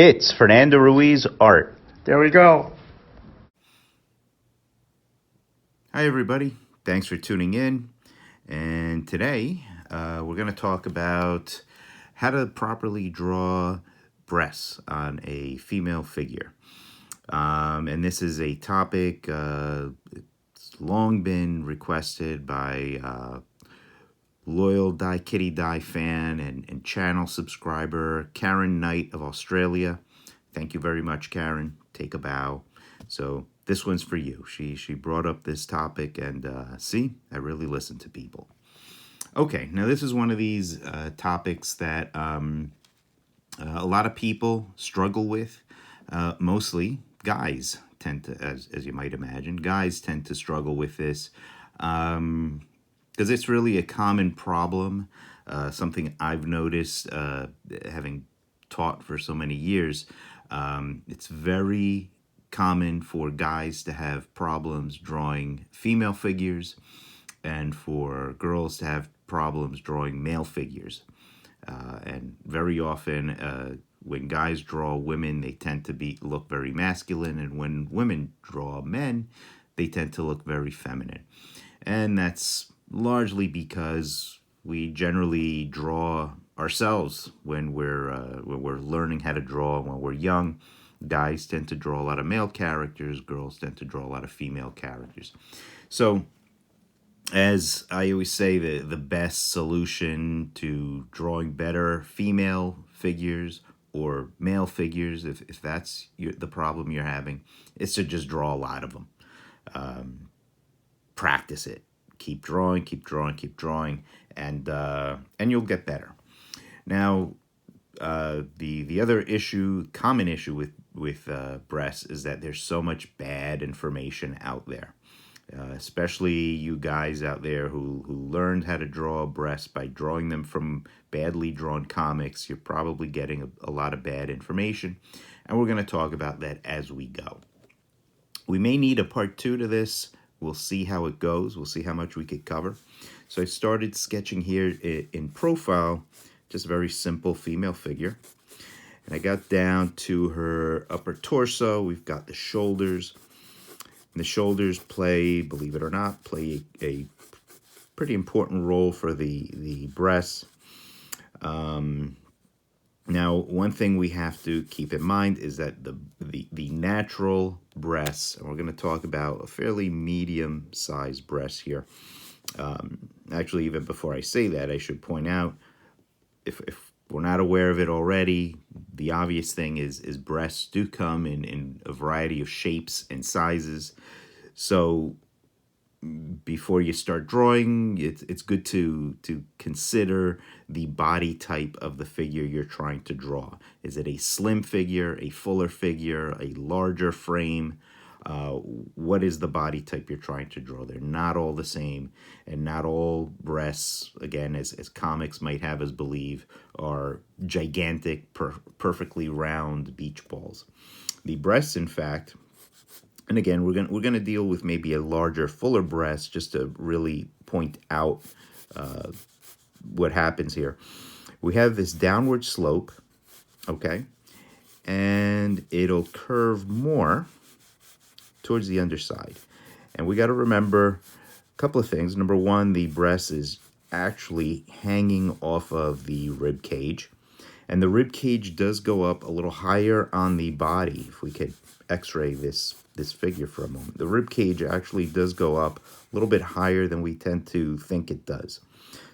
It's Fernando Ruiz art. There we go. Hi, everybody. Thanks for tuning in. And today we're going to talk about how to properly draw breasts on a female figure. And this is a topic it's long been requested by loyal Die Kitty Die fan and channel subscriber Karen Knight of Australia. Thank you very much, Karen. Take a bow. So this one's for you. She brought up this topic, and see, I really listen to people. Okay, now this is one of these topics that a lot of people struggle with. Mostly guys tend to, as you might imagine, guys tend to struggle with this. Because it's really a common problem, something I've noticed having taught for so many years. It's very common for guys to have problems drawing female figures and for girls to have problems drawing male figures. And very often, when guys draw women, they tend to look very masculine, and when women draw men, they tend to look very feminine. And that's largely because we generally draw ourselves when we're learning how to draw when we're young. Guys tend to draw a lot of male characters, girls tend to draw a lot of female characters. So as I always say, the best solution to drawing better female figures or male figures, if that's the problem you're having, is to just draw a lot of them. Practice it. Keep drawing, keep drawing, keep drawing, and you'll get better. Now, the other common issue with breasts is that there's so much bad information out there. Especially you guys out there who learned how to draw breasts by drawing them from badly drawn comics. You're probably getting a lot of bad information, and we're going to talk about that as we go. We may need a part 2 to this. We'll see how it goes. We'll see how much we could cover. So I started sketching here in profile, just a very simple female figure. And I got down to her upper torso. We've got the shoulders. And the shoulders believe it or not, play a pretty important role for the breasts. Now, one thing we have to keep in mind is that the natural breasts, and we're going to talk about a fairly medium-sized breast here. Actually, even before I say that, I should point out, if we're not aware of it already, the obvious thing is breasts do come in a variety of shapes and sizes. So before you start drawing, it's good to consider the body type of the figure you're trying to draw. Is it a slim figure, a fuller figure, a larger frame? What is the body type you're trying to draw? They're not all the same, and not all breasts, again, as comics might have us believe, are gigantic, perfectly round beach balls. The breasts, in fact, and again, we're gonna deal with maybe a larger, fuller breast just to really point out what happens here. We have this downward slope, okay, and it'll curve more towards the underside. And we got to remember a couple of things. Number one, the breast is actually hanging off of the rib cage, and the rib cage does go up a little higher on the body. If we could x-ray this figure for a moment, the rib cage actually does go up a little bit higher than we tend to think it does.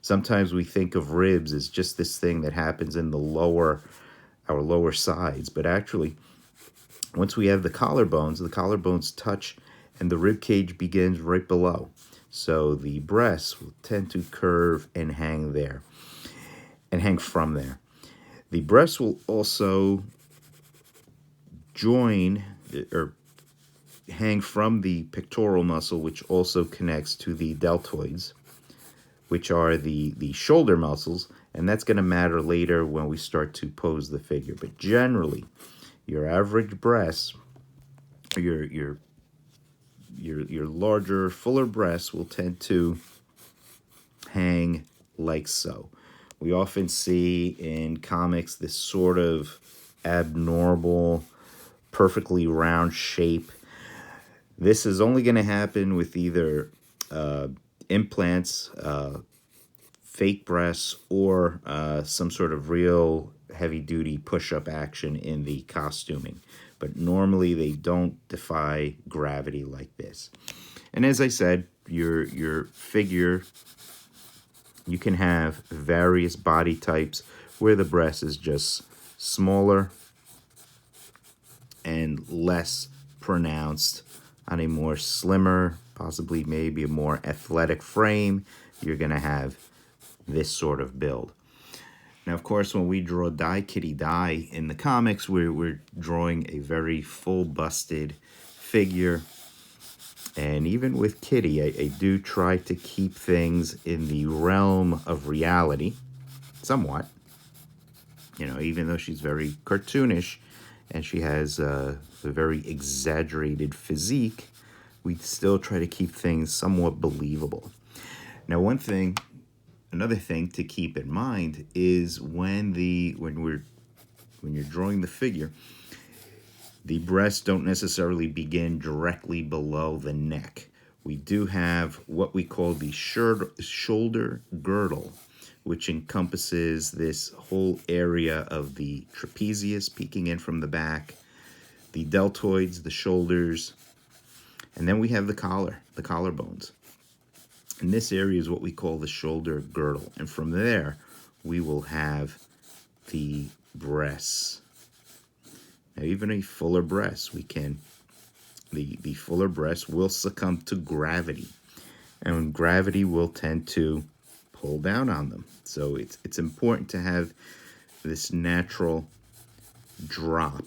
Sometimes we think of ribs as just this thing that happens in our lower sides, but actually, once we have the collarbones touch and the rib cage begins right below. So the breasts will tend to curve and hang there, and hang from there. The breasts will also join or hang from the pectoral muscle, which also connects to the deltoids, which are the shoulder muscles, and that's going to matter later when we start to pose the figure. But generally, your average breasts, your larger, fuller breasts will tend to hang like so. We often see in comics this sort of abnormal, perfectly round shape. This is only going to happen with either implants, fake breasts, or some sort of real heavy-duty push-up action in the costuming. But normally they don't defy gravity like this. And as I said, your figure, you can have various body types where the breast is just smaller and less pronounced. On a more slimmer, possibly maybe a more athletic frame, you're going to have this sort of build. Now, of course, when we draw Die Kitty Die in the comics, we're drawing a very full-busted figure. And even with Kitty, I do try to keep things in the realm of reality, somewhat. You know, even though she's very cartoonish and she has a very exaggerated physique, we still try to keep things somewhat believable. Now, another thing to keep in mind is when you're drawing the figure, the breasts don't necessarily begin directly below the neck. We do have what we call the shoulder girdle, which encompasses this whole area of the trapezius peeking in from the back, the deltoids, the shoulders, and then we have the collarbones. And this area is what we call the shoulder girdle. And from there, we will have the breasts. Now, even a fuller breast, the fuller breast will succumb to gravity. And gravity will tend to pull down on them. So it's important to have this natural drop.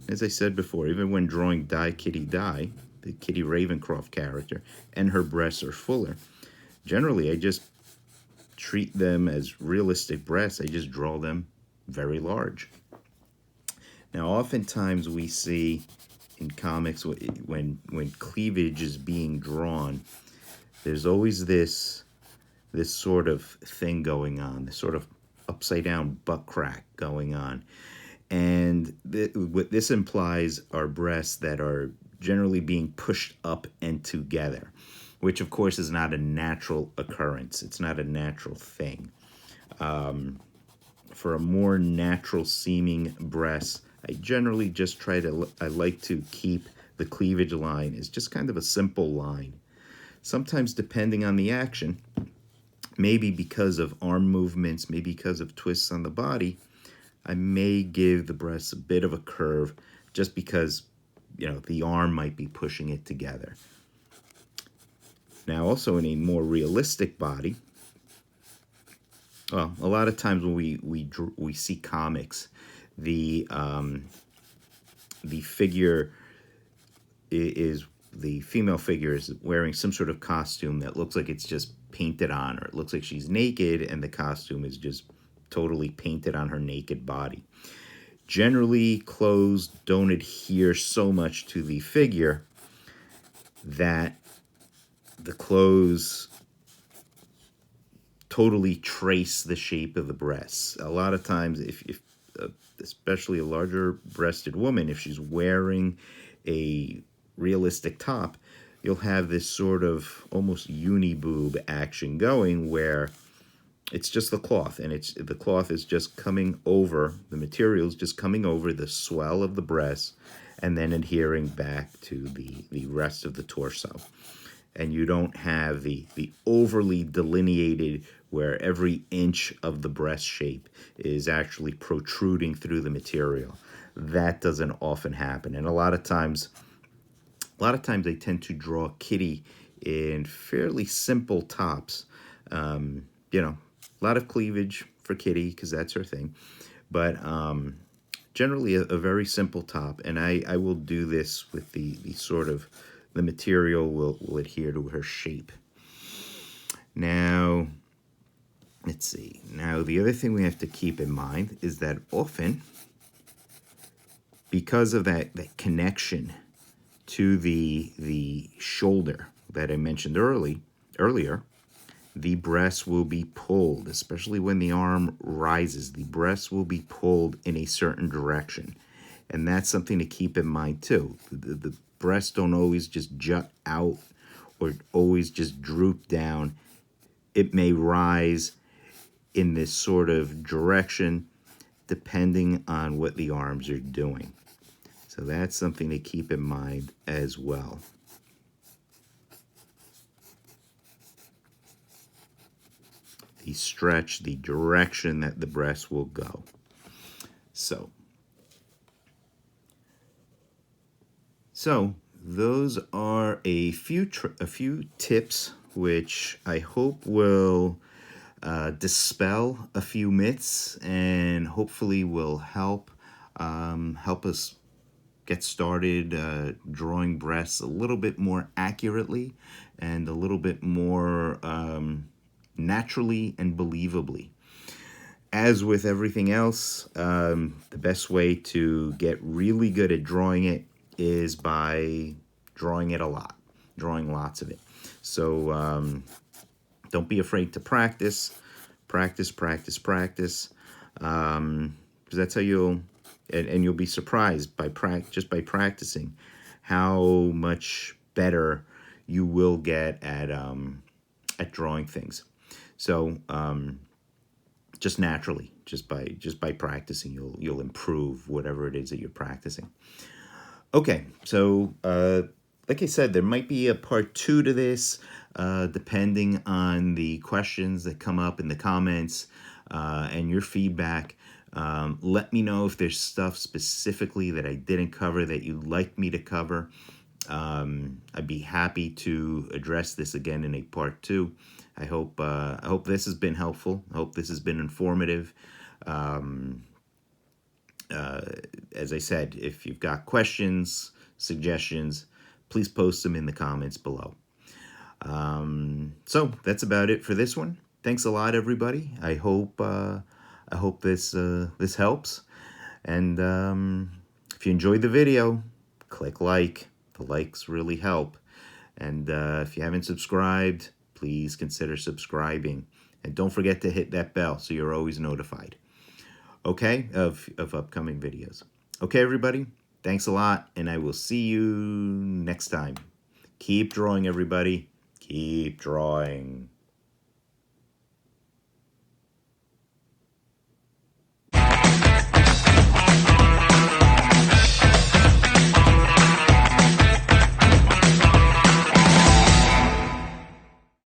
As I said before, even when drawing Die Kitty Die, the Kitty Ravencroft character, and her breasts are fuller, generally I just treat them as realistic breasts. I just draw them very large. Now, oftentimes we see in comics when cleavage is being drawn, there's always this sort of thing going on, this sort of upside down butt crack going on. And what this implies are breasts that are generally being pushed up and together, which of course is not a natural occurrence. It's not a natural thing. For a more natural seeming breast, I generally just I like to keep the cleavage line as just kind of a simple line. Sometimes depending on the action, maybe because of arm movements, maybe because of twists on the body, I may give the breast a bit of a curve just because, you know, the arm might be pushing it together. Now, also in a more realistic body, well, a lot of times when we see comics, the figure is the female figure is wearing some sort of costume that looks like it's just painted on, or it looks like she's naked and the costume is just totally painted on her naked body. Generally, clothes don't adhere so much to the figure that the clothes totally trace the shape of the breasts. A lot of times, if especially a larger breasted woman, if she's wearing a realistic top, you'll have this sort of almost uni-boob action going where it's just the cloth, and the cloth is just coming over, the material is just coming over the swell of the breast and then adhering back to the rest of the torso. And you don't have the overly delineated where every inch of the breast shape is actually protruding through the material. That doesn't often happen. And a lot of times they tend to draw Kitty in fairly simple tops. A lot of cleavage for Kitty because that's her thing. But generally a very simple top. And I will do this with the sort of, the material will adhere to her shape. Now, let's see. Now, the other thing we have to keep in mind is that often, because of that connection to the shoulder that I mentioned earlier, the breast will be pulled, especially when the arm rises. The breast will be pulled in a certain direction. And that's something to keep in mind too. The breasts don't always just jut out or always just droop down. It may rise in this sort of direction depending on what the arms are doing. So that's something to keep in mind as well. The stretch, the direction that the breast will go. So those are a few tips which I hope will dispel a few myths and hopefully will help us get started drawing breasts a little bit more accurately and a little bit more naturally and believably. As with everything else, the best way to get really good at drawing it is by drawing it a lot, drawing lots of it. So don't be afraid to practice, practice. Because that's how you'll be surprised by just by practicing how much better you will get at drawing things. So just naturally, just by practicing, you'll improve whatever it is that you're practicing. Okay, so like I said, there might be a part 2 to this, depending on the questions that come up in the comments and your feedback. Let me know if there's stuff specifically that I didn't cover that you'd like me to cover. I'd be happy to address this again in a part 2. I hope this has been helpful. I hope this has been informative. As I said, if you've got questions, suggestions, please post them in the comments below. So that's about it for this one. Thanks a lot, everybody. I hope this helps. And if you enjoyed the video, click like. The likes really help. And if you haven't subscribed, please consider subscribing. And don't forget to hit that bell so you're always notified. Okay, of upcoming videos. Okay, everybody, thanks a lot, and I will see you next time. Keep drawing, everybody. Keep drawing.